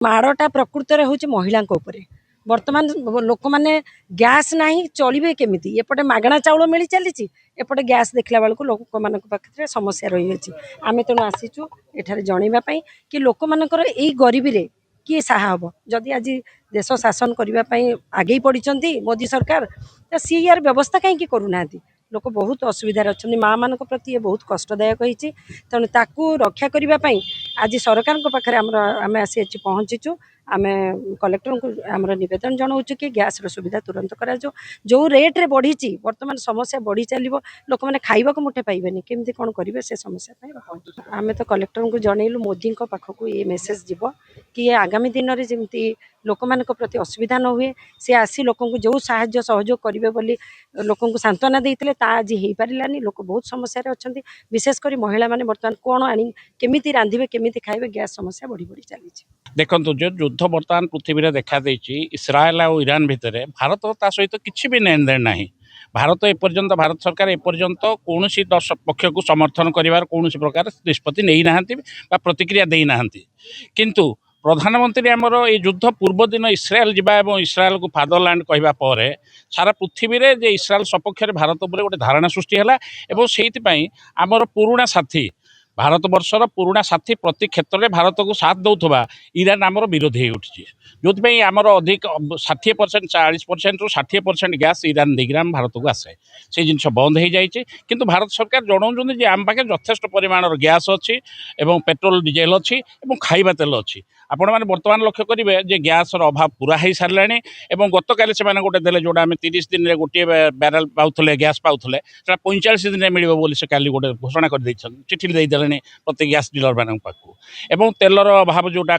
माड़टा प्रकृत हूँ महिला बर्तमान लोक मैंने गैस ना चलिए केमी एपटे मागणा चाउल मिल चली एपटे गैस देखला बेलू लोक मान पाखे समस्या रही है। आम तेणु आसीचु एठारे जनवाई कि लोक मानकर यही गरीबी रे किए साहा हम जदि आज देश शासन करने आगे पड़ी मोदी सरकार तो सी यार व्यवस्था कहीं करूना लोक बहुत असुविधार अच्छा माँ मान प्रति ये बहुत कष्टदायक होती तेणु ताकू रक्षा करने आज सरकार पाखे आम आसी पहुँचीचु आम कलेक्टर को आम नवेदन जनाऊँ कि गैस सुविधा तुरंत करा जो रेट्रे बढ़ी बर्तमान समस्या बढ़ी चलो लोक मैंने खाइबा मुठे पाइबेनि केमती कौन करेंगे से समस्या आम तो कलेक्टर को जनइलु मोदी पाखक ये मेसेज जीव कि ये आगामी दिन में जमी लोक मान प्रति असुविधा न हुए सी आसी लोक जो साहाय्य सहयोग करेंगे बोली लोक सांत्वना देते आज हो पारानी लोक बहुत समस्या अच्छा विशेषकर महिला मैंने बर्तमान कौन आनी केमी रांधे केमी खाइबे गैस समस्या बढ़ी बढ़ी चली देखो जो युद्ध बर्तमान पृथ्वी में देखा इस्राएल और ईरान भितर भारत ता सहित किसी भी लेन देन ना भारत एपर्यंत भारत सरकार एपर्यंत कौन पक्ष को समर्थन कर कौन प्रकार निष्पत्ति नहीं ना प्रतिक्रिया देना किंतु प्रधानमंत्री आमर ये युद्ध पूर्व दिन इस्राएल जावा इस्राएल को फादरलैंड कहवा पर सारा पृथ्वी में जे इस्राएल सपक्ष भारत उपर गोटे धारणा सृष्टि है से आमर पुराणा साथी भारत वर्षर पुराणा साथी प्रति क्षेत्र में भारत को साथ दौथवा ईरान आमर विरोधी हो उठी जो आमर अधिक 60% 40% ରୁ 60% गैस ईरान देकर आम भारत को आसे से जिन बंद हो जाए किंतु भारत सरकार जनाऊँ आम पाखे यथेष्ट परिमाणर गैस अच्छी पेट्रोल डीजेल अच्छी खाइबा तेल अच्छी आपण मैंने बर्तमान लक्ष्य करेंगे जे गैस अभाव पूरा हो सारे गत काली से गोटे देले जोड़ा आम 30 दिन में गोटे बैरेल पाऊले गैस पाऊले 45 दिन में मिले बोली से काली गोटे घोषणा कर चिठी देदेले प्रति गैस डीलर मान पाखु तेलर अभाव जोटा